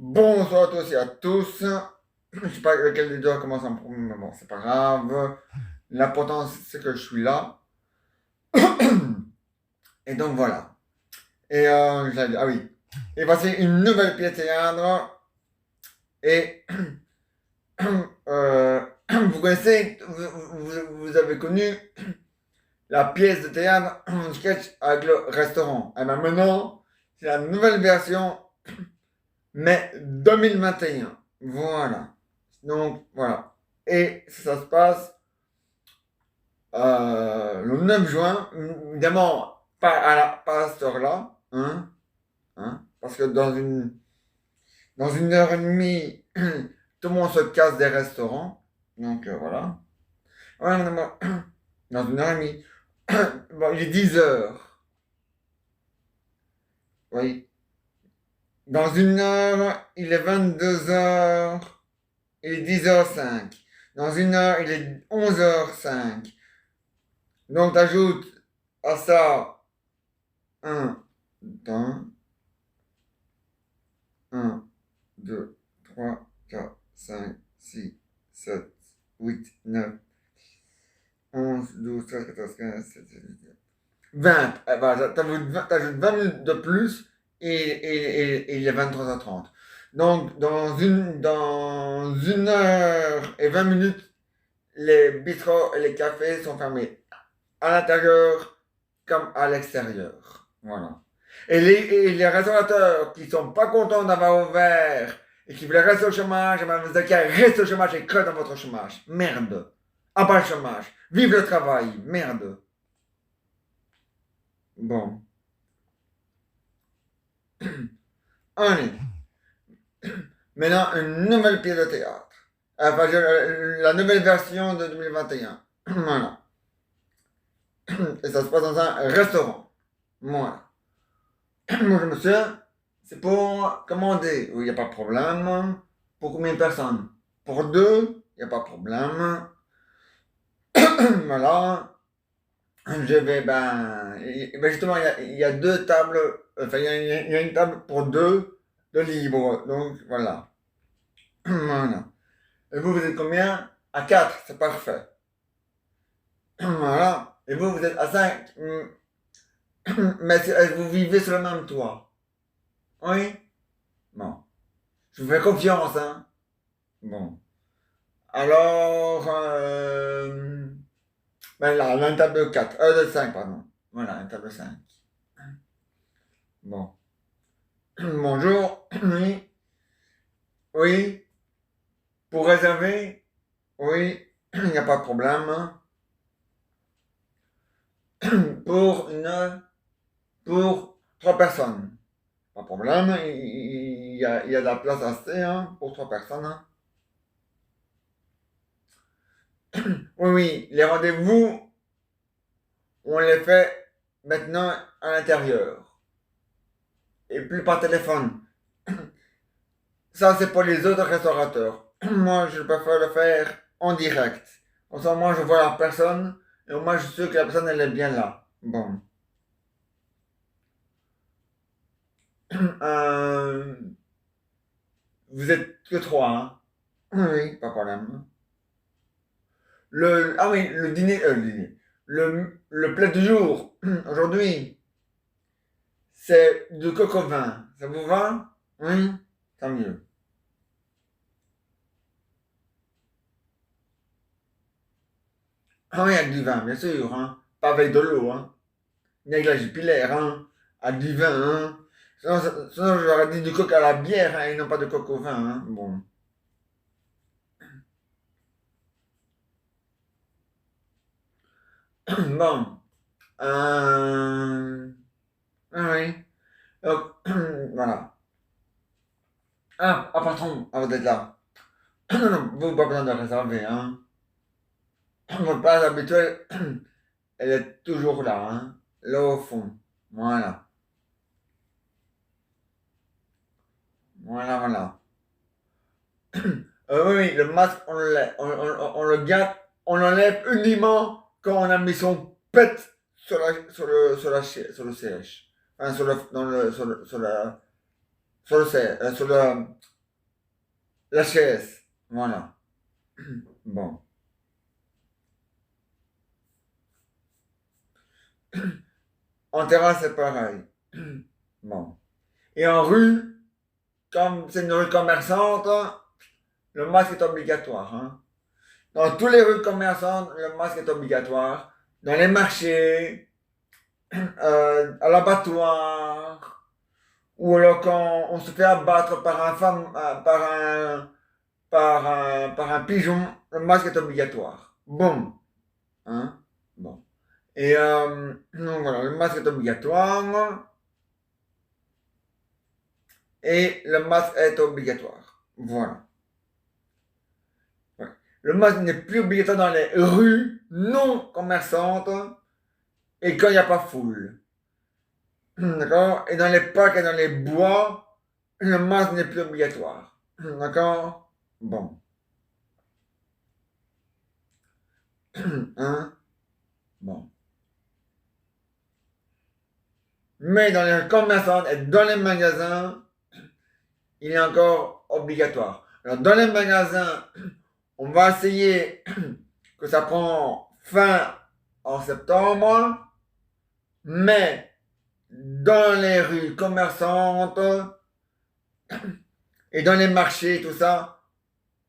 Bonsoir à tous et à tous. Je sais pas lequel des deux commence en premier, mais bon, c'est pas grave. L'important, c'est que je suis là. Et donc voilà. Et ah oui. Et voici une nouvelle pièce de théâtre. Et vous connaissez, vous avez connu la pièce de théâtre, un sketch avec le restaurant. Et bien maintenant, c'est la nouvelle version, mais 2021. Voilà. Donc voilà. Et ça se passe le 9 juin, évidemment, pas à cette heure-là, parce que dans une heure et demie, tout le monde se casse des restaurants. Donc voilà. Ouais, dans une heure et demie. Bon, il est 10 heures. Oui. Dans une heure, il est 22 heures. Il est 10h05. Dans une heure, il est 11h05. Donc, t'ajoutes à ça un temps. 1, 2, 3, 4, 5, 6, 7, 8, 9, 11, 12, 13, 14, 15, 16, 17, 18, 20. Eh ben, t'ajoutes 20 minutes de plus et il est 23h30. Donc, dans une heure et 20 minutes, les bistrots et les cafés sont fermés à l'intérieur comme à l'extérieur. Voilà. Et les restaurateurs qui sont pas contents d'avoir ouvert et qui veulent rester au chômage, eh ben, vous avez qu'à rester au chômage et creux dans votre chômage. Merde. Ah, pas le chômage. Vive le travail. Merde. Bon. Allez. Maintenant, une nouvelle pièce de théâtre. Enfin, la nouvelle version de 2021. Voilà. Et ça se passe dans un restaurant. Voilà. Bonjour monsieur, c'est pour commander. Oui, il n'y a pas de problème. Pour combien de personnes? Pour deux, il n'y a pas de problème. Voilà. Je vais, ben justement, il y a deux tables. Enfin, il y a une table pour deux de libre. Donc, voilà. Voilà. Et vous êtes combien? À quatre, c'est parfait. Voilà. Et vous êtes à cinq. Mais vous vivez sur le même toit. Oui? Bon. Je vous fais confiance, hein. Bon. Alors, ben là, on a une table de 4, de 5 pardon. Voilà, une table de 5. Bon. Bonjour, oui, oui, pour réserver, oui, il n'y a pas de problème. Pour pour 3 personnes, pas de problème, il y a de la place assez, hein, pour 3 personnes. Hein. Oui, oui, les rendez-vous, on les fait maintenant à l'intérieur. Et plus par téléphone. Ça, c'est pour les autres restaurateurs. Moi, je préfère le faire en direct. Comme ça, moi, je vois la personne et moi, je suis sûr que la personne, elle est bien là. Bon. Euh, vous êtes que trois, hein? Oui, pas de problème. Ah oui, le dîner. Le plat du jour, aujourd'hui, c'est du coq au vin. Ça vous va? Oui, tant mieux. Ah oui, avec du vin, bien sûr, hein. Pas avec de l'eau, hein. Ni avec la jupilaire, hein. Avec du vin, hein. Sinon, je leur ai dit du coq à la bière, hein, et non pas de coq au vin, hein. Bon. Bon. Ah oui. Donc, voilà. Patron, vous êtes là. Non, non, vous pas besoin de réserver, hein. Votre place habituelle, elle est toujours là, hein. Là au fond. Voilà. Voilà, voilà. Oui, oui, le masque, on le garde, on l'enlève uniquement quand on a mis son pet sur le siège. Enfin, sur le, dans le, sur le, sur la, sur le siège, sur le, la chaise. Voilà. Bon. En terrasse, c'est pareil. Bon. Et en rue, comme c'est une rue commerçante, le masque est obligatoire. Hein. Dans toutes les rues commerçantes, le masque est obligatoire. Dans les marchés, à l'abattoir, ou alors quand on se fait abattre par par un pigeon, le masque est obligatoire. Bon. Hein? Bon. Et donc voilà, le masque est obligatoire. Et le masque est obligatoire. Voilà. Ouais. Le masque n'est plus obligatoire dans les rues non commerçantes et quand il n'y a pas foule. D'accord? Et dans les parcs et dans les bois, le masque n'est plus obligatoire. D'accord? Bon. Hein? Bon. Mais dans les commerçants et dans les magasins, il est encore obligatoire. Alors, dans les magasins, on va essayer que ça prend fin en septembre, mais dans les rues commerçantes et dans les marchés, tout ça,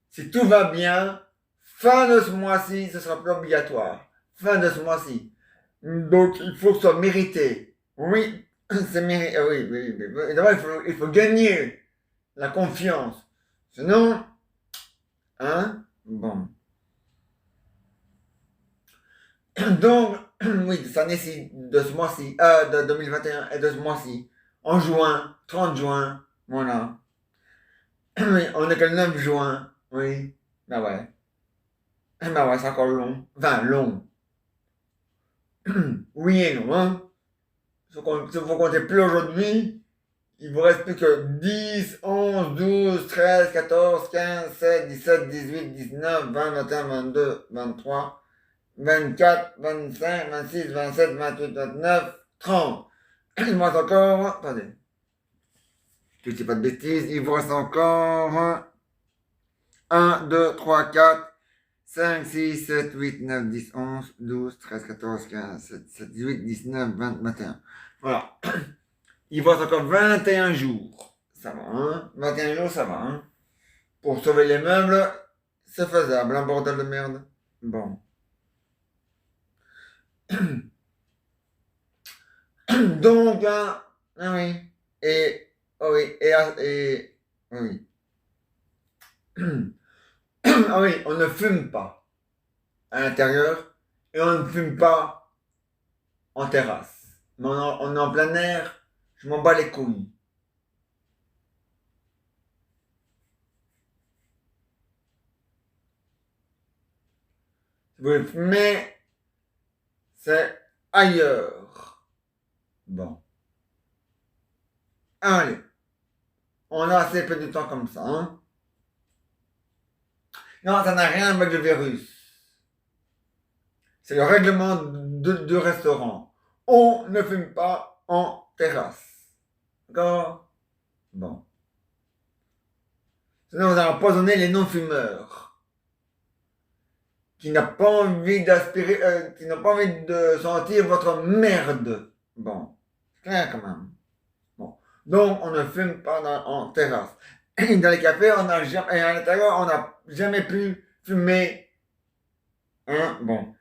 si tout va bien, fin de ce mois-ci, ce sera plus obligatoire. Fin de ce mois-ci. Donc, il faut que ce soit mérité. Oui, c'est mérité. Oui, oui, oui. D'abord, il faut gagner la confiance. Sinon, hein, bon. Donc, oui, cette année-ci, de ce mois-ci, de 2021 et de ce mois-ci, en juin, 30 juin, voilà. Oui, on est que le 9 juin, oui, bah ouais. Bah ouais, c'est encore long. Enfin, long. Oui et non, hein. Si vous comptez plus aujourd'hui, il vous reste plus que 10, 11, 12, 13, 14, 15, 16, 17, 18, 19, 20, 21, 22, 23, 24, 25, 26, 27, 28, 29, 30. Il me reste encore, attendez, je ne dis pas de bêtises, il vous reste encore 1, 2, 3, 4, 5, 6, 7, 8, 9, 10, 11, 12, 13, 14, 15, 17, 18, 19, 20, 21. Voilà. Il vous reste encore 21 jours. Ça va, hein? 21 jours, ça va, hein? Pour sauver les meubles, c'est faisable, un bordel de merde. Bon. Donc, hein, ah oui. Et, oh oui, oui. Ah oui, on ne fume pas à l'intérieur et on ne fume pas en terrasse. Mais on est en plein air, je m'en bats les couilles. Si vous voulez fumer, c'est ailleurs. Bon. Allez. On a assez peu de temps comme ça, hein? Non, ça n'a rien avec le virus. C'est le règlement de restaurant. On ne fume pas en terrasse. D'accord? Bon. Sinon, vous allez empoisonner les non-fumeurs. Qui n'ont pas envie d'aspirer, qui n'ont pas envie de sentir votre merde. Bon. C'est clair quand même. Bon. Donc, on ne fume pas en terrasse. Et dans les cafés, et à l'intérieur, on n'a jamais pu fumer. Hein? Bon.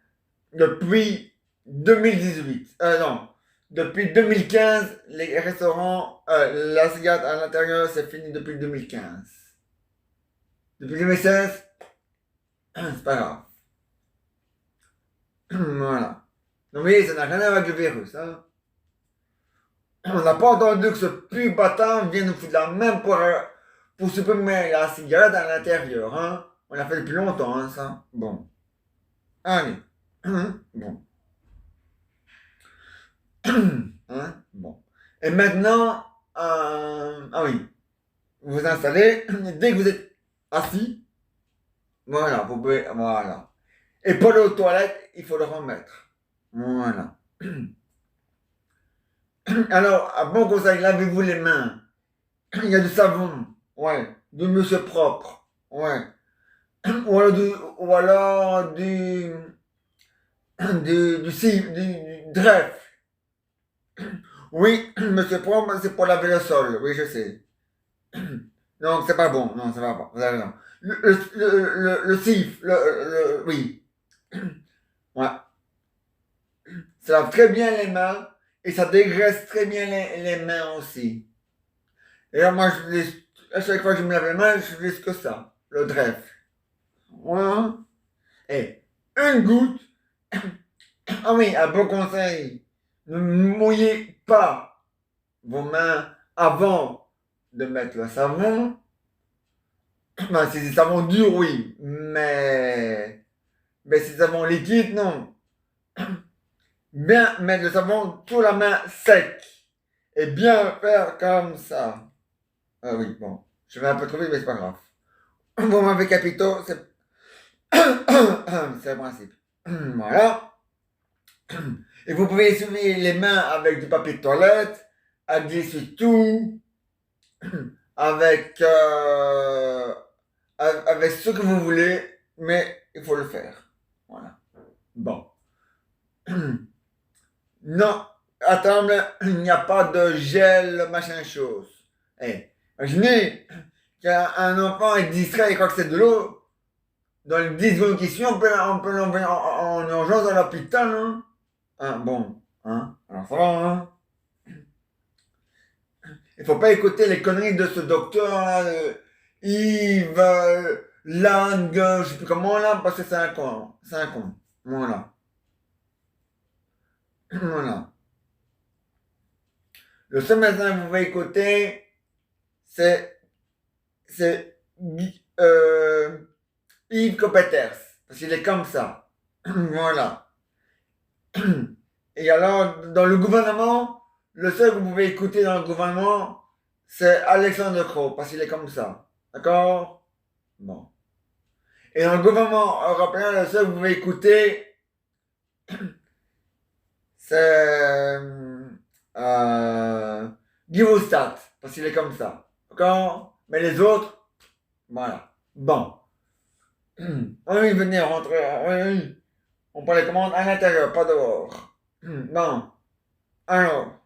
Depuis 2018. Non. Depuis 2015, les restaurants, la cigarette à l'intérieur, c'est fini depuis 2015. Depuis 2016, c'est pas grave. Voilà. Donc, oui, ça n'a rien à voir avec le virus. Hein. On n'a pas entendu que ce pur bâtard vienne nous foutre la main pour supprimer la cigarette à l'intérieur. Hein. On l'a fait depuis longtemps, hein, ça. Bon. Allez. Bon. Hein? Bon. Et maintenant, ah oui, vous vous installez, dès que vous êtes assis, voilà, vous pouvez, voilà. Et pour aller aux toilettes, il faut le remettre. Voilà. Alors, à bon conseil, lavez-vous les mains. Il y a du savon, ouais, du monsieur propre. Ouais. Ou alors du trèfle. Oui, monsieur Pomme, c'est pour laver le sol. Oui, je sais. Non, c'est pas bon. Non, ça va pas. Vous avez raison. Le cif, oui. Ouais. Ça lave très bien les mains et ça dégraisse très bien les mains aussi. Et là, moi, à chaque fois que je me lave les mains, je utilise que ça, le trèfle. Voilà. Et une goutte. Ah oui, un bon conseil. Ne mouillez pas vos mains avant de mettre le savon. Ben, si c'est savon dur, oui. Mais si c'est savon liquide, non. Bien mettre le savon sous la main sec. Et bien faire comme ça. Ah oui, bon. Je vais un peu trop vite, mais c'est pas grave. Vous m'avez capito, c'est c'est le principe. Voilà. Et vous pouvez essuyer les mains avec du papier de toilette, avec des essuie-tout, avec, avec ce que vous voulez, mais il faut le faire. Voilà. Bon. Non, à table, il n'y a pas de gel, machin chose. Eh, imaginez qu'un enfant est distrait et croit que c'est de l'eau. Dans les 10 secondes qui suivent, on peut l'envoyer en urgence à l'hôpital. Hein. Hein, bon, hein, alors ça va, hein. Il faut pas écouter les conneries de ce docteur là, Yves Lang, je sais plus comment là, parce que c'est un con. C'est un con. Voilà. Voilà. Le seul médecin que vous pouvez écouter, c'est Yves Copeters. Parce qu'il est comme ça. Voilà. Et alors, dans le gouvernement, le seul que vous pouvez écouter dans le gouvernement, c'est Alexandre Crowe, parce qu'il est comme ça. D'accord? Bon. Et dans le gouvernement européen, le seul que vous pouvez écouter, c'est Guy Verhofstadt, parce qu'il est comme ça. D'accord? Mais les autres, voilà. Bon. Oui, venez rentrer. Oui, oui. On prend les commandes à l'intérieur, pas dehors. Bon. Alors,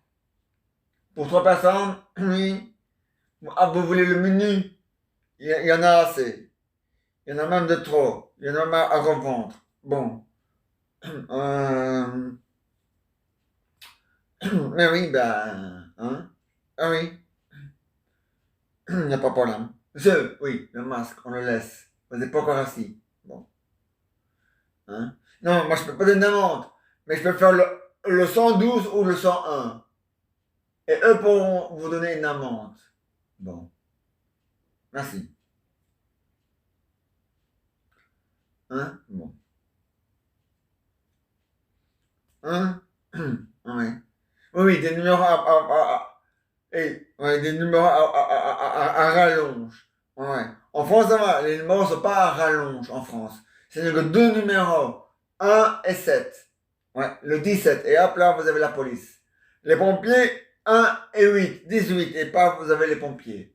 pour 3 personnes, oui. Ah, vous voulez le menu? Il y en a assez. Il y en a même de trop. Il y en a même à revendre. Bon. Euh, mais oui, ben. Hein? Ah oui. Il n'y a pas de problème. Oui, le masque, on le laisse. Vous n'êtes pas encore assis. Bon. Hein? Non, moi je peux pas donner d'amende. Mais je peux faire le 112 ou le 101. Et eux pourront vous donner une amende. Bon. Merci. Hein? Bon. Hein? Oui. Oui, oui, des numéros ouais, des numéros à rallonge. Ouais. En France, ça va. Les numéros ne sont pas à rallonge en France. C'est que deux numéros. Un et 7. Ouais, le 17. Et hop là, vous avez la police. Les pompiers, un et 8. 18. Et pas, vous avez les pompiers.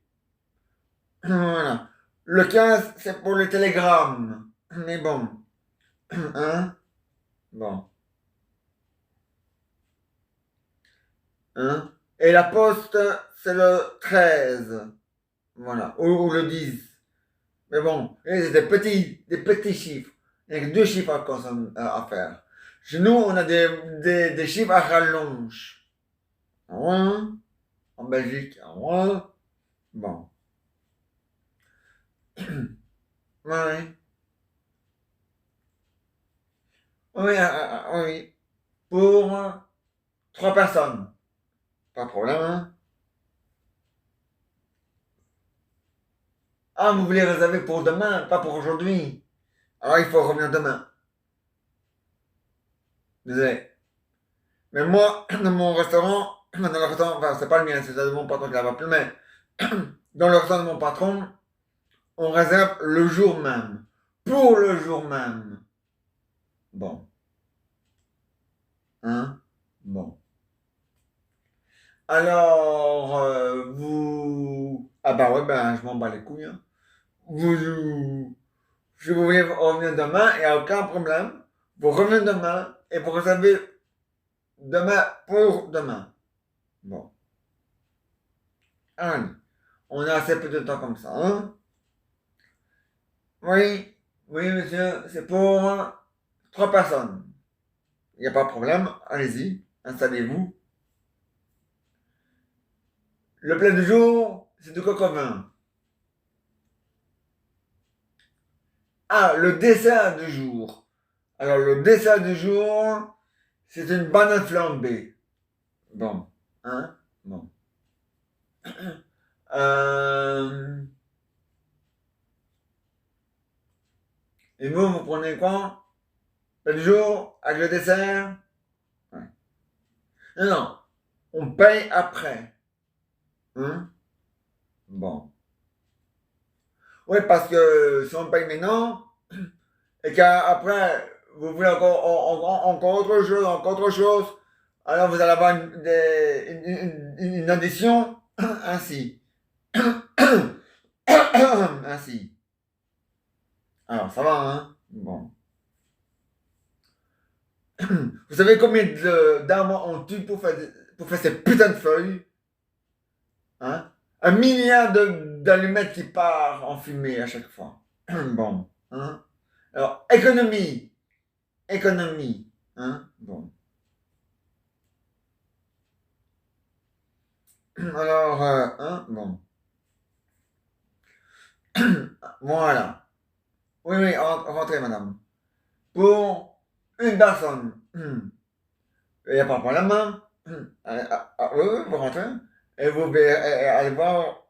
Voilà. Le 15, c'est pour le télégramme. Mais bon. Hein? Bon. Hein? Et la poste, c'est le 13. Voilà. Ou le 10. Mais bon, c'est des petits chiffres. Il n'y a que deux chiffres à faire. Chez nous, on a des chiffres à rallonge. Un, en Belgique, un. Bon. Ouais. Oui, oui. Pour 3 personnes. Pas de problème, hein? Ah, vous voulez réserver pour demain, pas pour aujourd'hui. Alors, il faut revenir demain. Désolé. Mais moi, dans mon restaurant, dans le restaurant, enfin, c'est pas le mien, c'est de mon patron qui l'a appelé, mais dans le restaurant de mon patron, on réserve le jour même. Pour le jour même. Bon. Hein? Bon. Alors, vous... Ah bah ouais, ben je m'en bats les couilles. Hein. si vous voulez revenir demain, il n'y a aucun problème. Vous revenez demain et vous réservez demain pour demain. Bon. Allez. On a assez peu de temps comme ça, hein? Oui, oui, monsieur, c'est pour 3 personnes. Il n'y a pas de problème, allez-y, installez-vous. Le plat du jour, c'est du coq au vin. Ah, le dessert du jour. Alors, le dessert du jour, c'est une banane flambée. Bon, hein? Bon. Euh... Et vous prenez quoi? Plat du jour, avec le dessert? Ouais. Non, non, on paye après. Hein? Bon. Oui, parce que si on paye maintenant, et qu'après, vous voulez encore autre chose, alors vous allez avoir une addition ainsi. Ainsi. Alors, ça va, hein? Bon. Vous savez combien d'arbres on tue pour faire ces putains de feuilles? Hein? 1 milliard d'allumettes qui part en fumée à chaque fois. Bon. Hein? Alors, économie. Économie. Hein? Bon. Alors, hein? Bon. Voilà. Oui, oui, rentrez, madame. Pour une personne. Il n'y a pas de problème, hein? Oui, oui, vous rentrez. Et vous allez voir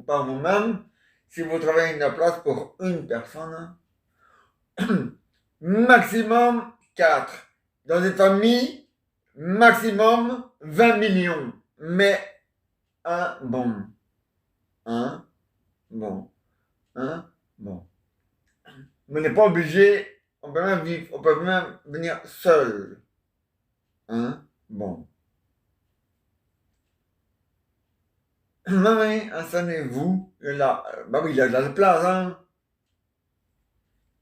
par vous-même si vous trouvez une place pour une personne. Maximum 4. Dans une famille, maximum 20 millions. Mais un bon. Un bon. Un bon. On n'est pas obligé, on peut même vivre, on peut même venir seul. Hein? Bon. Oui, installez-vous. Là, bah oui, il y a de la place, hein.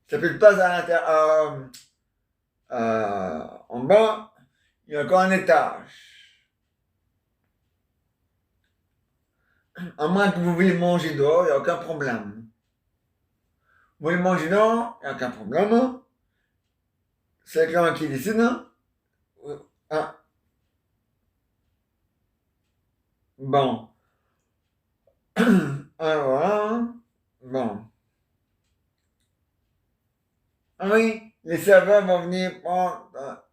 Ça fait de place à l'intérieur. En bas, il y a encore un étage. À moins que vous vouliez manger dehors, il n'y a aucun problème. Vous voulez manger dehors, il n'y a aucun problème. C'est le client qui décide. Ah, bon. Voilà. Bon. Ah oui, les serveurs vont venir prendre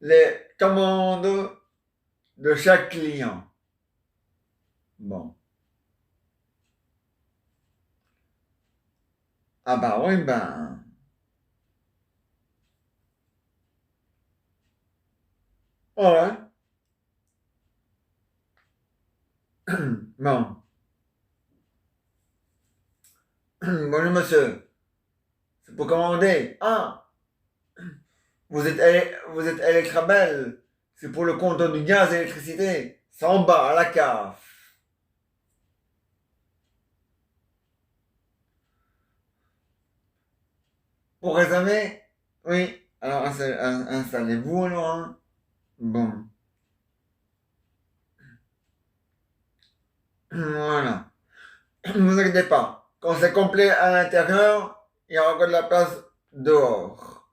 les commandes de chaque client. Bon. Ah bah oui, ben. Ouais. Bon. Bonjour monsieur. C'est pour commander. Ah, vous êtes Electrabel. C'est pour le compteur du gaz et l'électricité. C'est en bas, à la cave. Pour réserver? Oui. Alors installez-vous alors, hein. Bon. Voilà. Ne vous inquiétez pas. Quand c'est complet à l'intérieur, il y aura encore de la place dehors.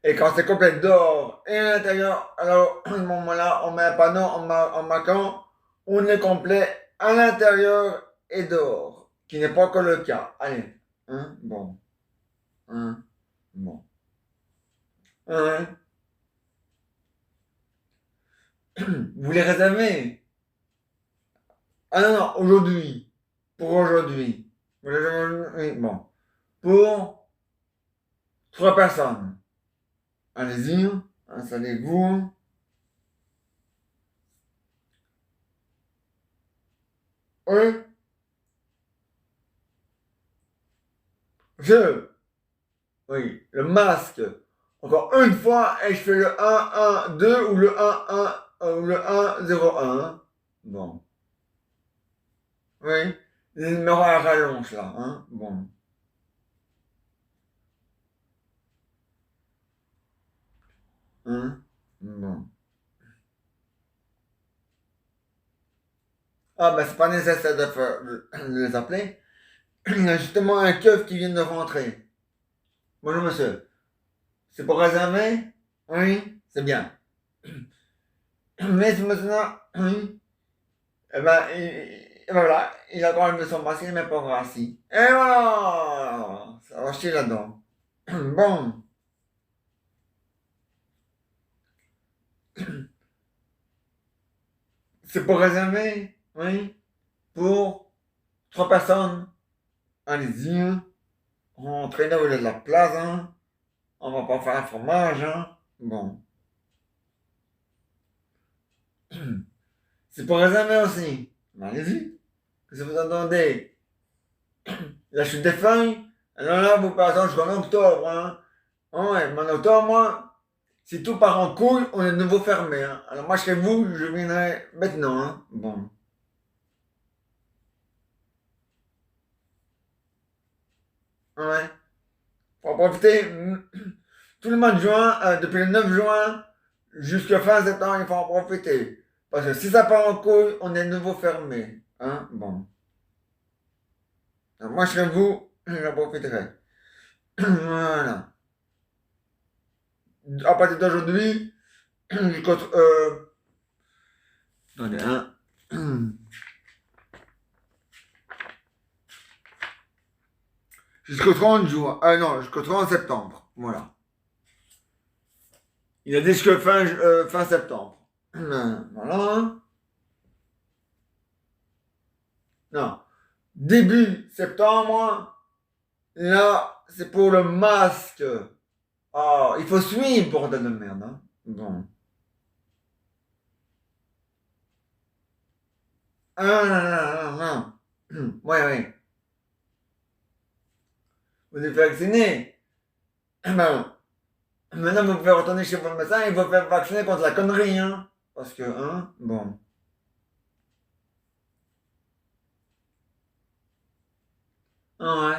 Et quand c'est complet dehors et à l'intérieur, alors à ce moment-là, on met un panneau en marquant on est complet à l'intérieur et dehors, qui n'est pas encore le cas. Allez. Hein? Bon. Hein? Bon. Hein? Vous voulez réserver? Ah non, non, aujourd'hui. Pour aujourd'hui. Vous voulez réserver? Oui, bon. Pour 3 personnes. Allez-y, installez-vous. Oui, je. Oui, le masque. Encore une fois, et je fais le 1, 1, 2 ou le 1, 1, ou le 1, 0, 1. Bon. Oui, les numéros à rallonge là. Hein? Bon. Hein? Bon. Ah, ben, c'est pas nécessaire de les appeler. Il y a justement un keuf qui vient de rentrer. Bonjour, monsieur. C'est pour réserver? Oui, c'est bien. Mais ce monsieur-là, oui. Eh ben, et ben voilà, il a quand même son masque, il n'est même pas encore assis. Et voilà! Ça va chier là-dedans. Bon. C'est pour réserver? Oui. Pour 3 personnes. Allez-y, hein. Rentrez là où il y a de la place, hein. On va pas faire un fromage, hein. Bon. C'est pour réserver aussi. Ben, allez-y. Qu'est-ce que vous entendez? La chute des feuilles? Alors là, vous passez jusqu'en octobre, hein. Ah ouais, mais en octobre, moi, si tout part en couille, on est de nouveau fermé, hein. Alors moi, chez vous, je viendrai maintenant, hein. Bon. Ouais. Faut en profiter. Tout le mois de juin, depuis le 9 juin jusqu'à fin septembre, il faut en profiter. Parce que si ça part en couille, on est de nouveau fermé. Hein? Bon. Alors, moi, chez vous, j'en profiterai. Voilà. À partir d'aujourd'hui, jusqu'au... attendez, hein. Jusqu'au 30 juin. Non, jusqu'au 30 septembre. Voilà. Il a dit jusqu'à fin septembre. Voilà. Non. Début septembre, là, c'est pour le masque. Ah, il faut suivre, bordel de merde. Hein. Bon. Ah, non, non, non, non. Ouais, ouais. Vous êtes vacciné. Ben, maintenant, vous pouvez retourner chez votre médecin et vous faire vacciner contre la connerie, hein. Parce que, hein, bon. Ah, ouais.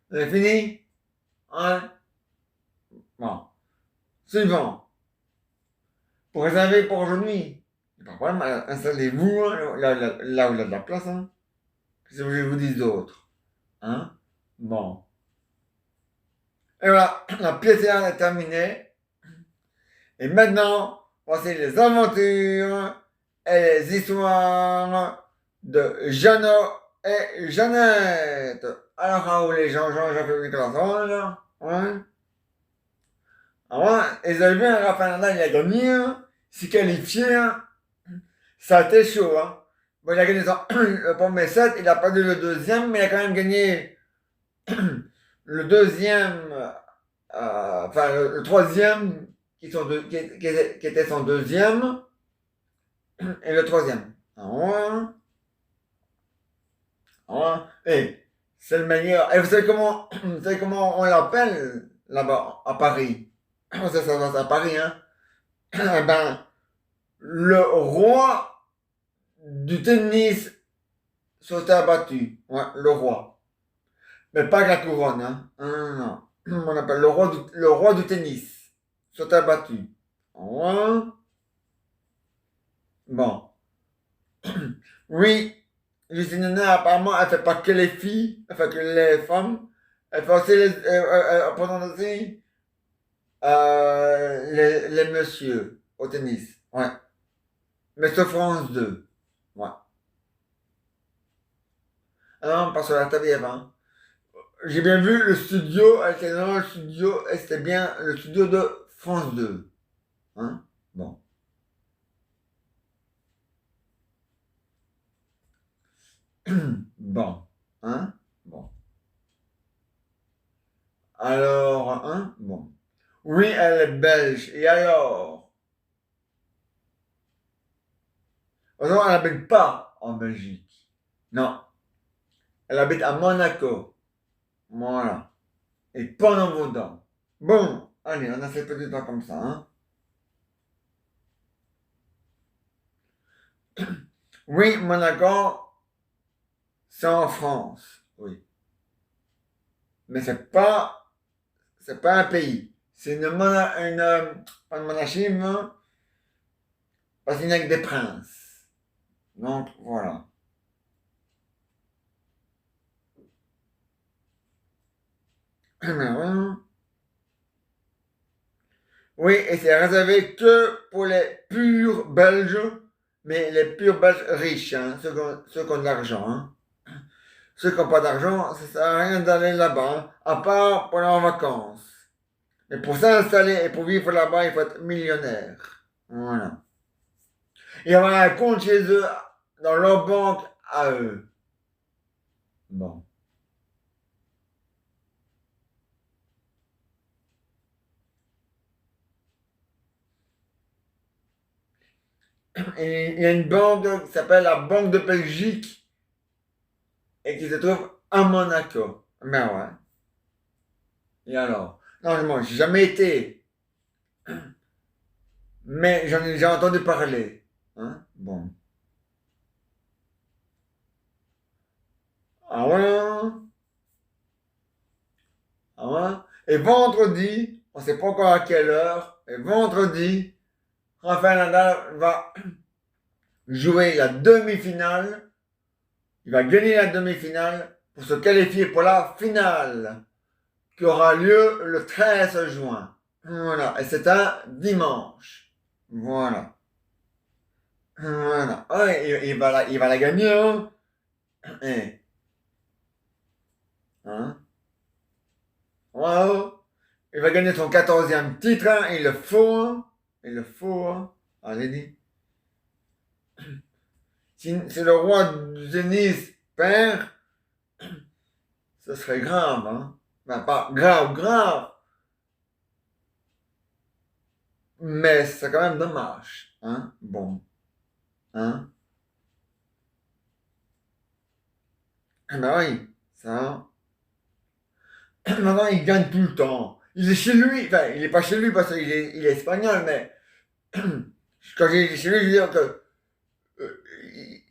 Vous avez fini? Ouais. Bon. Suivant. Pour réserver pour aujourd'hui. Pas de problème, installez-vous hein, là où il y a de la place, hein. Qu'est-ce que je vous dis d'autre? Hein? Bon. Et voilà, la pièce est terminée. Et maintenant, voici les aventures et les histoires de Jeannot et Jeannette. Alors, Raoul et Jean-Jean, Jean-Philippe Nicolas Ange, ouais. Alors, ils avaient vu, Rafael Nadal, il a gagné, hein. Il s'est qualifié, hein. Ça a été chaud, hein. Bon, il a gagné le premier set, il a perdu le deuxième, mais il a quand même gagné le deuxième, enfin le troisième, qui était son deuxième, et le troisième. Ah ouais, et c'est le meilleur. Et vous savez comment on l'appelle là-bas, à Paris? Ça, à Paris, hein? Eh ben, le roi du tennis sauté abattu. Ouais, le roi. Mais pas avec la couronne, hein. Non, non. On appelle le roi du tennis. Sauté abattu. Ouais. Bon. Oui, Justine Nana, apparemment, elle fait pas que les filles, elle fait que les femmes. Elle fait aussi elle présente aussi les messieurs au tennis. Ouais. Mais c'est France 2. Ouais. Ah non, parce que la télé avant. J'ai bien vu le studio, elle était dans le studio, et c'était bien le studio de France 2. Hein? Bon. Bon. Hein? Bon. Alors, hein? Bon. Oui, elle est belge. Et alors? Oh non, elle n'habite pas en Belgique. Non. Elle habite à Monaco. Voilà. Et pendant vos dents. Bon. Allez, on a fait petit temps comme ça, hein? Oui, Monaco, c'est en France. Oui. Mais c'est pas un pays. C'est pas une monarchie, mais parce qu'il n'y a que des princes. Donc, voilà. Oui, et c'est réservé que pour les purs Belges, mais les purs Belges riches, hein, ceux qui ont de l'argent. Hein. Ceux qui n'ont pas d'argent, ça sert à rien d'aller là-bas, hein, à part pendant en vacances. Mais pour s'installer et pour vivre là-bas, il faut être millionnaire. Voilà. Et avoir un compte chez eux, dans leur banque, à eux. Bon. Et il y a une banque qui s'appelle la Banque de Belgique et qui se trouve à Monaco. Ben ouais. Et alors? Non, moi, j'ai jamais été, mais j'en ai déjà entendu parler. Hein? Bon. Ah ouais? Ah ouais? Et vendredi, on sait pas encore à quelle heure, et vendredi, Rafael Nadal va jouer la demi-finale. Il va gagner la demi-finale pour se qualifier pour la finale qui aura lieu le 13 juin. Voilà. Et c'est un dimanche. Voilà. Voilà. Ouais, il va la gagner, hein? Eh, hein? Wow. Il va gagner son 14e titre, hein? Il le faut, hein? Il le faut, hein? Allez-y. Si le roi du tennis perd, ce serait grave, hein? Ben, pas grave, grave, mais c'est quand même dommage, hein? Bon, hein? Eh ben oui, ça. Maintenant, il gagne tout le temps. Il est chez lui, enfin, il est pas chez lui parce qu'il est espagnol, mais quand il est chez lui, je veux dire que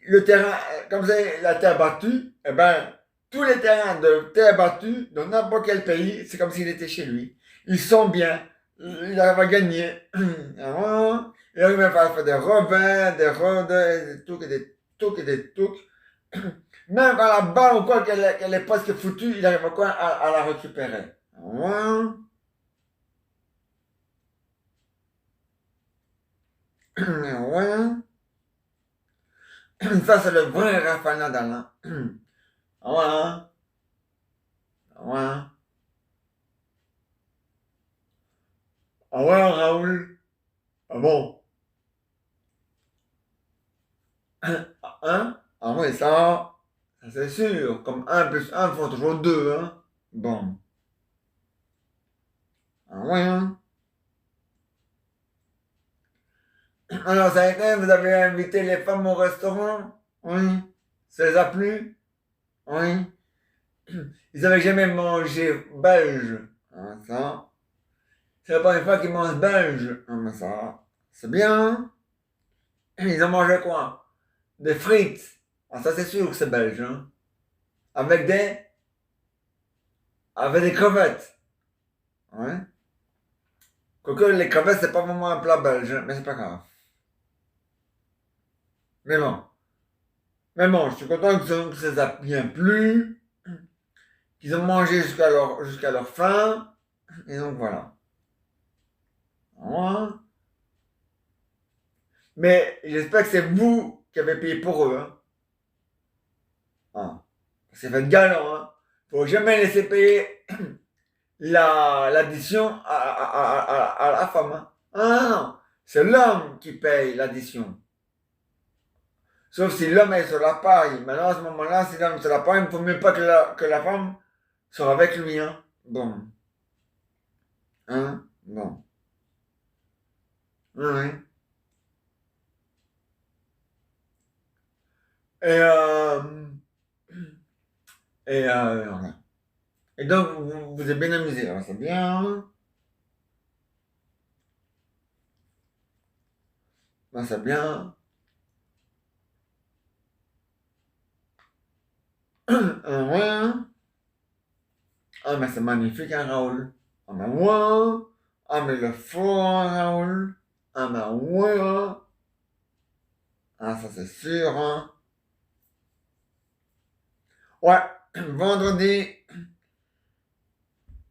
le terrain, comme c'est la terre battue, eh ben, tous les terrains de terre battue, dans n'importe quel pays, c'est comme s'il était chez lui. Ils sont bien, il arrive à gagner. Il arrive à faire des revers, des rondeurs, des trucs et des trucs et des trucs. Même quand la balle ou quoi, qu'elle est presque foutue, il arrive à quoi à la récupérer. Ouais. Ouais. Ça, c'est le vrai Rafael Nadal. Hein. Ouais. Ouais. Ah ouais, Raoul. Ah bon? Hein? Ah oui, ça c'est sûr. Comme un plus un font toujours 2, hein? Bon. Ah ouais, hein? Alors, ça a été, vous avez invité les femmes au restaurant? Oui. Ça les a plu? Oui. Ils avaient jamais mangé belge. Ah, ça. C'est la première fois qu'ils mangent belge. Ah, mais ça, c'est bien. Ils ont mangé quoi? Des frites. Ah, ça c'est sûr que c'est belge, hein? Avec des, avec des crevettes. Ouais. Quoique les crevettes, c'est pas vraiment un plat belge, hein, mais c'est pas grave. Mais bon. Mais bon, je suis content que ça les a bien plu, qu'ils ont mangé jusqu'à leur faim. Et donc voilà. Ouais. Mais j'espère que c'est vous qui avez payé pour eux. Hein. Ah. C'est fait galant, hein. Faut jamais laisser payer l'addition à la femme. Hein. Ah non, c'est l'homme qui paye l'addition. Sauf si l'homme est sur la paille. Maintenant, à ce moment-là, si l'homme est sur la paille, il ne faut mieux pas que la femme soit avec lui. Hein. Bon. Hein? Bon. Oui. Et, voilà. Et donc, vous êtes bien amusé. Alors, c'est bien. Ben, c'est bien. Ouais. Ah, mais c'est magnifique, hein, Raoul. Ah, ben, ouais. Ah, mais le faux, hein, Raoul. Ah, ben ouais, hein. Ah, ça c'est sûr, hein. Ouais, vendredi,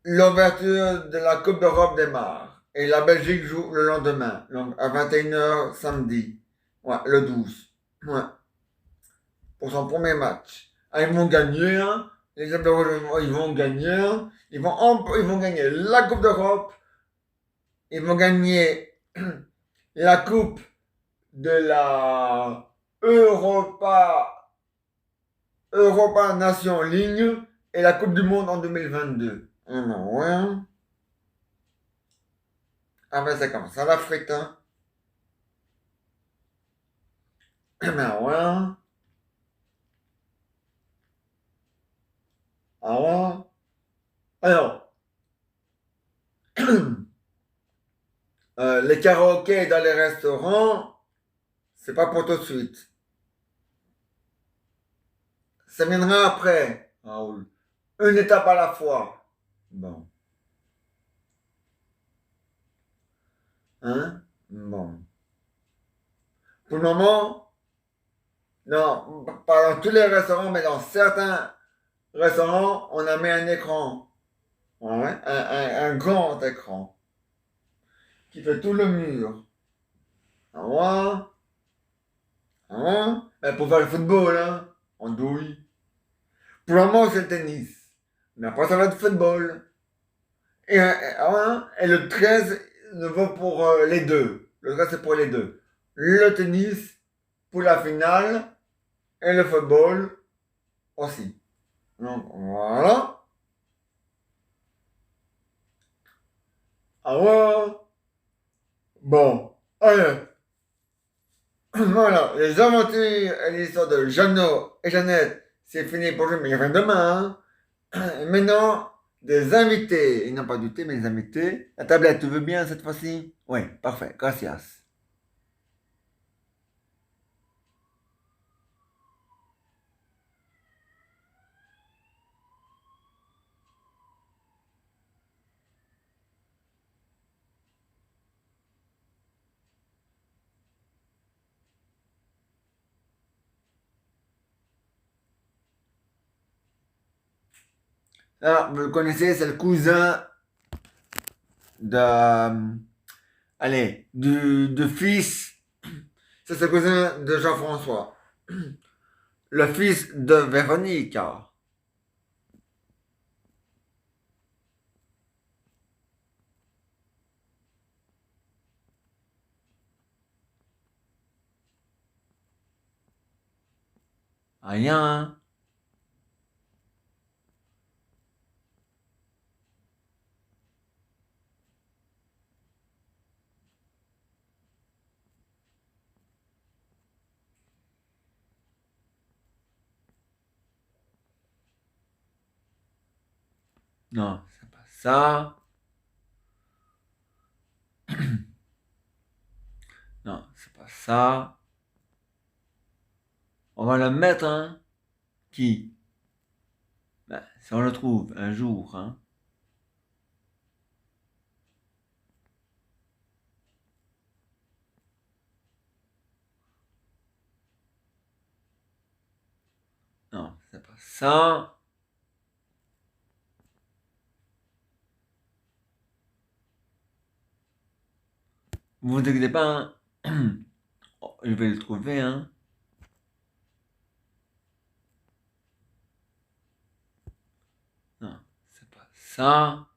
l'ouverture de la Coupe d'Europe démarre. Et la Belgique joue le lendemain, donc à 21h samedi. Ouais, le 12. Ouais, pour son premier match. Ah, ils vont gagner, hein. Les Diables Rouges, ils vont gagner, hein. Ils vont gagner la Coupe d'Europe. Ils vont gagner la Coupe de la Europa, Europa Nation Ligne et la Coupe du Monde en 2022. Ah non, ouais, hein. Ah ben c'est comme ça la frite, hein. Ah ben ouais, hein. Ah ouais. Alors, les karaokés dans les restaurants, c'est pas pour tout de suite. Ça viendra après, Raoul. Une étape à la fois. Bon. Hein? Bon. Pour le moment, non, pas dans tous les restaurants, mais dans certains restaurants, on a mis un écran. Ouais, un grand écran qui fait tout le mur. Ah ouais? Ah ouais? Ben, pour faire le football, hein? En douille. Pour le moment, c'est le tennis. Mais après, ça va être football. Ah ouais? Et le 13 ne vaut pour les deux. Le 13, c'est pour les deux. Le tennis pour la finale et le football aussi. Donc, voilà. Ah ouais? Bon. Allez. Voilà. Les aventures et l'histoire de Jeannot et Jeannette, c'est fini pour aujourd'hui, mais il y aura demain, hein. Maintenant, des invités. Ils n'ont pas douté, mais des invités. La tablette, tu veux bien cette fois-ci? Oui, parfait. Gracias. Ah, vous le connaissez, c'est le cousin de, allez, du fils, c'est le cousin de Jean-François, le fils de Véronique. Rien, hein? Non, c'est pas ça. Non, c'est pas ça. On va le mettre, hein? Qui? Ben, si on le trouve un jour, hein? Non, c'est pas ça. Vous inquiétez pas, hein? Oh, je vais le trouver, hein? Non, c'est pas ça.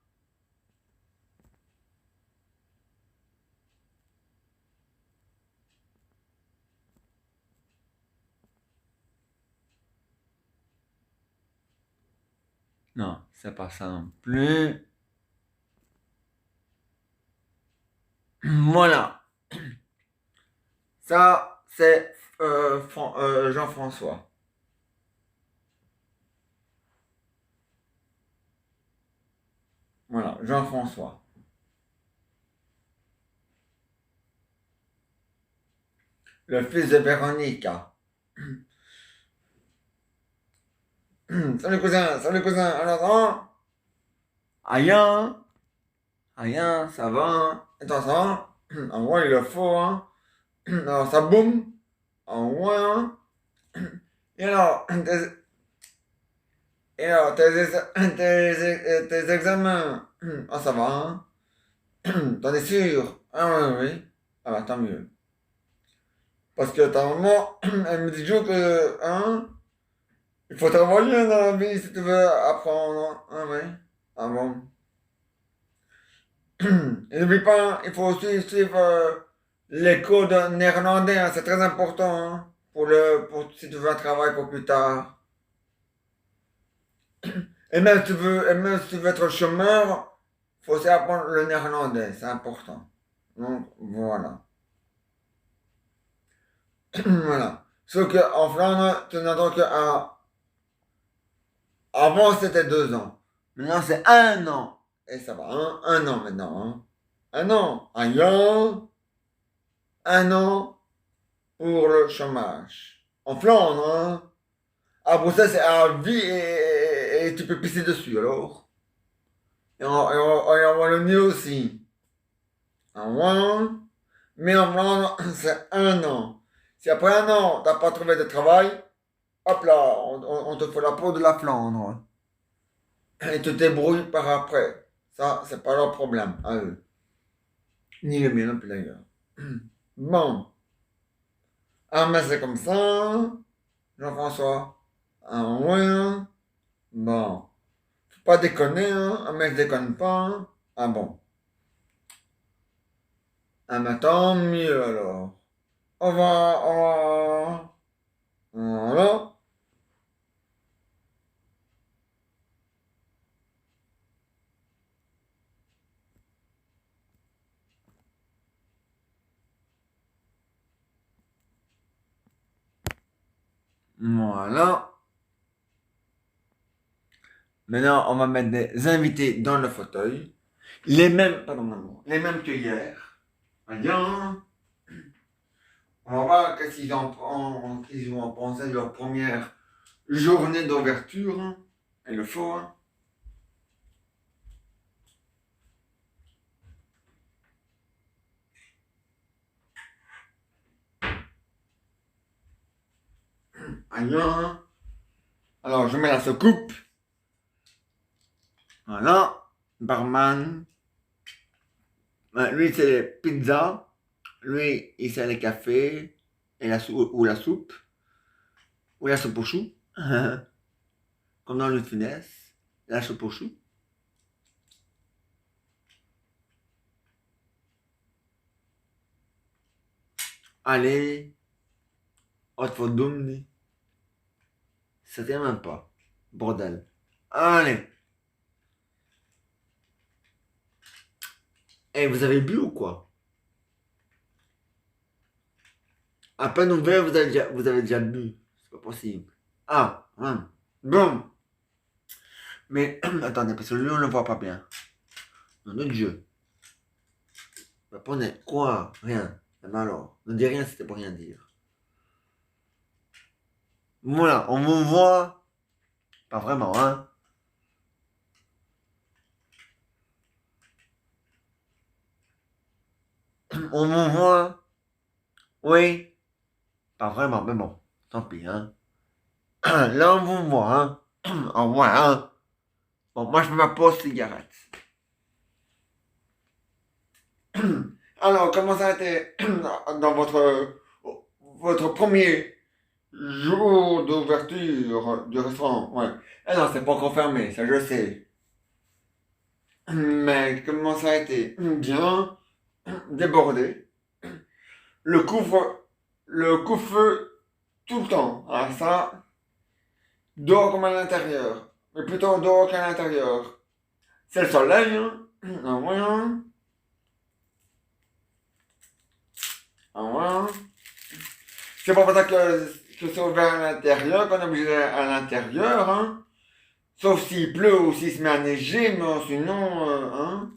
Non, c'est pas ça non plus. Voilà. Ça, c'est Jean-François. Voilà, Jean-François. Le fils de Véronique. Salut cousin, salut cousin. Alors, hein? Aïe, hein? Rien, ça va, hein. Attends, ça va? En vrai, il le faut, hein. Alors, ça boum. En vrai, hein. Et alors, tes examens. Ah, ça va, hein. T'en es sûr? Ah, oui, oui. Ah, bah, tant mieux. Parce que ta maman, elle me dit toujours que, hein, il faut travailler dans la vie si tu veux apprendre. Ah, oui. Ah, bon. Et n'oublie pas, hein, il faut aussi suivre les cours de néerlandais, hein, c'est très important hein, pour si tu veux un travail pour plus tard. Et même si tu veux être chômeur, il faut aussi apprendre le néerlandais, c'est important. Donc voilà. Voilà. Sauf qu'en Flandre, tu n'entends que avant c'était 2 ans. Maintenant c'est un an. Et ça va, hein? Un an maintenant. Hein? Un an. Un an pour le chômage. En Flandre, hein? À Bruxelles, c'est à vie et tu peux pisser dessus alors. Et en Wallonie aussi. En Wallon, mais en Flandre, c'est un an. Si après un an, t'as pas trouvé de travail, hop là, on te fait la peau de la Flandre. Et tu te débrouilles par après. Ça, c'est pas leur problème à eux. Ni le mien non plus d'ailleurs. Bon. Ah, mais c'est comme ça, Jean-François. Ah ouais. Bon. Faut pas déconner, hein. Un mec déconne pas. Hein. Ah bon. Ah, mais tant mieux alors. Au revoir, au revoir. Voilà. Voilà. Maintenant, on va mettre des invités dans le fauteuil. Les mêmes, pardon, maman, les mêmes que hier. Bien. On va voir qu'est-ce qu'ils vont en penser de leur première journée d'ouverture. Hein. Il le faut. Hein. Bien. Alors, je mets la soucoupe. Voilà. Barman. Lui, c'est les pizzas. Lui, il sert les cafés. Et ou la soupe. Ou la soupe aux choux. Comme dans le finesse. La soupe aux choux. Allez. Autre fois d'homme. Ça tient même pas. Bordel. Allez. Eh, vous avez bu ou quoi? À peine ouvert, vous avez déjà bu. C'est pas possible. Ah, hein. Bon. Mais, attendez, parce que lui, on ne le voit pas bien. Nom de Dieu. Répondez. Quoi? Rien. Eh ben alors, ne dis rien, c'était pour rien dire. Voilà, on vous voit. Pas vraiment, hein. On vous voit. Oui. Pas vraiment, mais bon. Tant pis, hein. Là, on vous voit, hein. Au revoir, hein. Bon, moi, je fais ma pause cigarette. Alors, comment ça a été dans votre premier jour d'ouverture du restaurant? Ouais. Ah non, c'est pas encore fermé, ça je sais. Mais comment ça a été? Bien, débordé. Le couvre, le couvre-feu tout le temps. Ah ça, dehors comme à l'intérieur. Mais plutôt dehors qu'à l'intérieur. C'est le soleil, hein? Ah ouais, hein? Ah ouais, hein. C'est pas pour ça que c'est ouvert à l'intérieur qu'on est obligé d'aller à l'intérieur, hein? Sauf s'il pleut ou s'il se met à neiger, mais sinon, hein?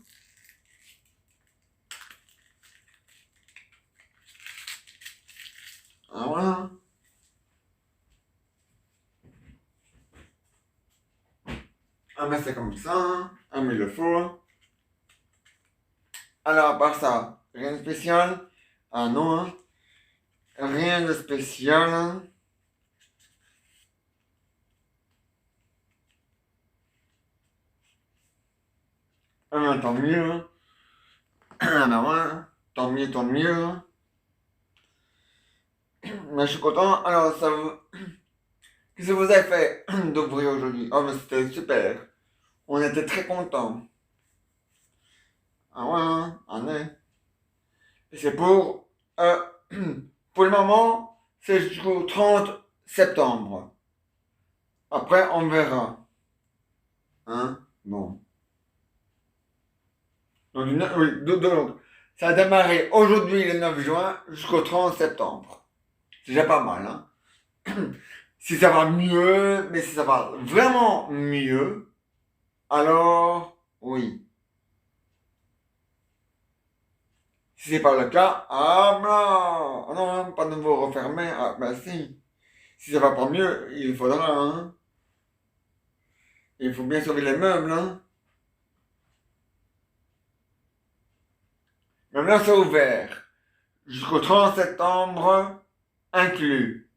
Ah voilà. Ah mais c'est comme ça, hein? Ah mais il le faut, hein? Alors, à part ça, rien de spécial? Ah non, hein. Rien de spécial, hein. Ah, ben, tant mieux, hein. Ah, ben ouais, tant mieux, tant mieux, hein. Mais je suis content. Alors, ça vous... Qu'est-ce que vous avez fait d'ouvrir aujourd'hui? Oh, mais c'était super. On était très contents. Ah ouais, hein, on est. Et c'est euh, pour le moment, c'est jusqu'au 30 septembre. Après, on verra. Hein? Bon. Donc, oui, donc, ça a démarré aujourd'hui le 9 juin jusqu'au 30 septembre. C'est déjà pas mal, hein? Si ça va mieux, mais si ça va vraiment mieux, alors oui. Si c'est pas le cas, ah non, ah non, pas de nouveau refermé, ah ben si. Si ça va pas mieux, il faudra, hein. Il faut bien sauver les meubles, hein. Maintenant c'est ouvert. Jusqu'au 30 septembre inclus.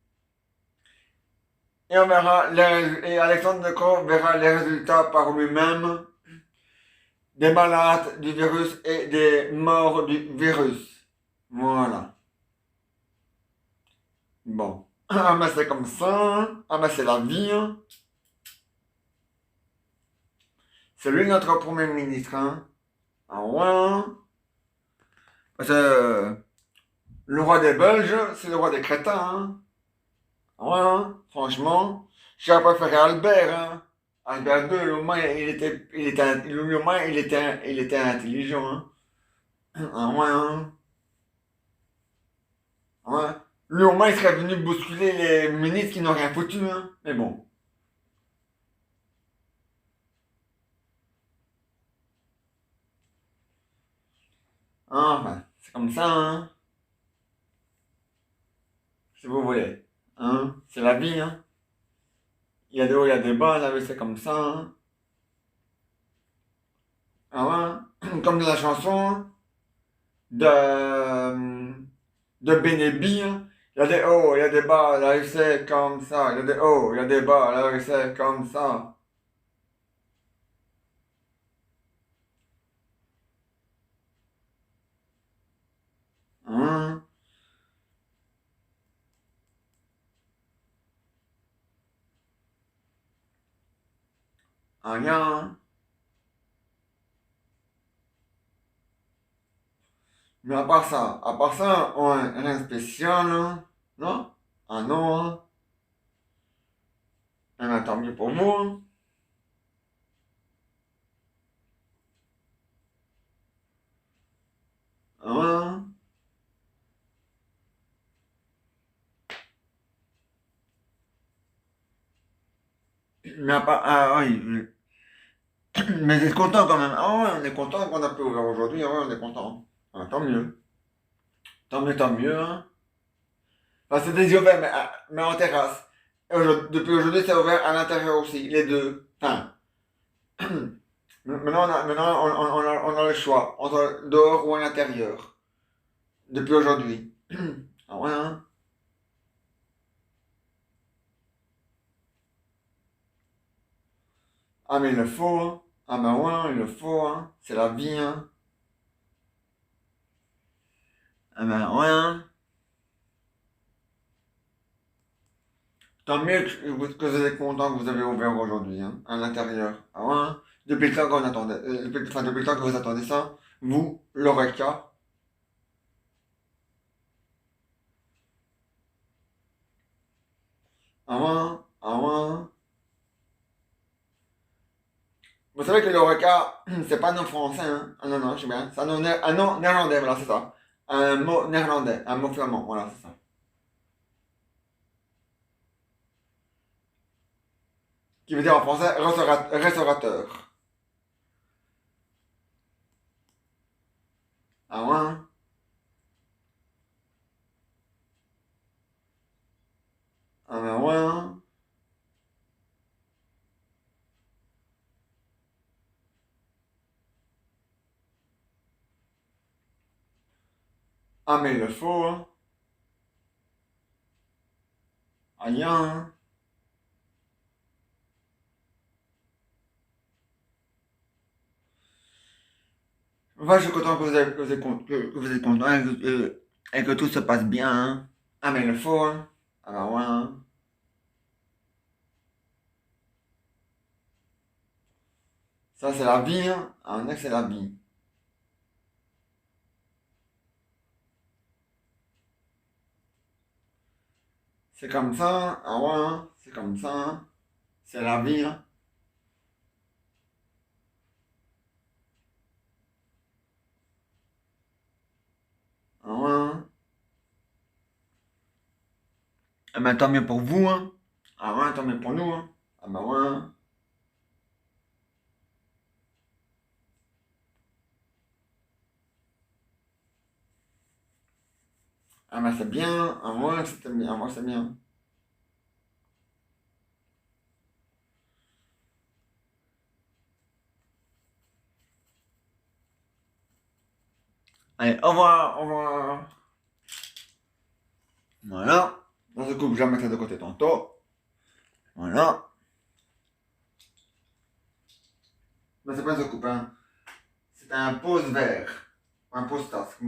Et on verra, et Alexandre Decaux verra les résultats par lui-même des malades du virus et des morts du virus. Voilà. Bon. Ah, mais c'est comme ça. Ah, mais c'est la vie, hein. C'est lui notre premier ministre, hein. Ah ouais, hein. Parce que le roi des Belges, c'est le roi des crétins, hein. Ah ouais, hein. Franchement, j'aurais préféré Albert, hein. Albert II, au moins, au moins, il était intelligent, hein. Ah ouais, hein. Ouais. Lui, au moins, il serait venu bousculer les ministres qui n'ont rien foutu, hein. Mais bon. Enfin, c'est comme ça, hein. Si vous voulez. Hein. C'est la vie, hein. Il y a des hauts, il y a des bas, la vie, c'est comme ça, hein. Ah ouais. Comme dans la chanson de Benebi, hein. Il y a des hauts, il y a des bas, la vie, c'est comme ça. Il y a des hauts, il y a des bas, la vie, c'est comme ça. Hein. Rien, hein. Mais à part ça, ouais, rien de spécial, hein. Non? Ah non, hein. Eh ben, tant mieux pour vous, hein. Ah ouais, hein. Mais à part, ah oui, mais vous êtes content quand même. Ah ouais, on est content qu'on a pu ouvrir aujourd'hui, ah ouais, on est content. Ah, tant mieux. Tant mieux, hein. Enfin, c'était déjà ouvert, mais en terrasse. Depuis aujourd'hui, c'est ouvert à l'intérieur aussi, les deux. Enfin, on a le choix entre dehors ou à l'intérieur. Depuis aujourd'hui. Ah ouais, hein. Ah, mais il le faut, hein. Ah, ben ouais, hein, il le faut, hein. C'est la vie, hein. Ah, ben ouais, hein. Tant mieux que vous êtes content que vous avez ouvert aujourd'hui, hein, à l'intérieur. Ah ouais, hein. Depuis le temps qu'on attendait, depuis le temps que vous attendez ça, vous, l'Oreca. Ah ouais, hein. Ah ouais, hein. Vous savez que l'Oreca, c'est pas un nom français, hein. Ah non, non, je sais bien. C'est un nom néerlandais, voilà, c'est ça. Un mot néerlandais, un mot flamand, voilà, c'est ça. Qui veut dire en français restaurateur. Ah ouais, hein. Ah ben ouais, hein. Ah, mais il le faut, hein. Aïe, hein. Moi, je suis content que vous êtes content et que tout se passe bien, hein. Ah, mais il le faut, hein. Ah, bah ouais, hein. Ça, c'est la vie, hein. Ah, on est que c'est la vie. C'est comme ça, ah ouais, hein. C'est comme ça, hein. C'est la vie, hein. Ah ouais, hein. Ah, mais tant mieux pour vous, hein. Ah ouais, tant mieux pour nous, hein. Ah bah ouais, hein. Ah bah c'est bien, ah ouais, c'était bien, ah ouais, c'est bien. Allez, au revoir, au revoir. Voilà. Dans ce coup, je vais mettre ça de côté tantôt. Voilà. Mais c'est pas ce coupe, hein. C'est un pose vert. Un pose tasse,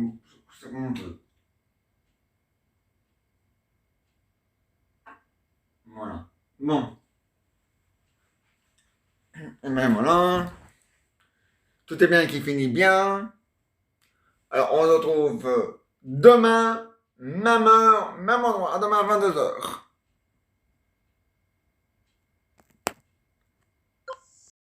c'est comme on veut. Voilà. Bon. Et ben voilà. Tout est bien qui finit bien. Alors, on se retrouve demain, même heure, même endroit. À demain à 22h.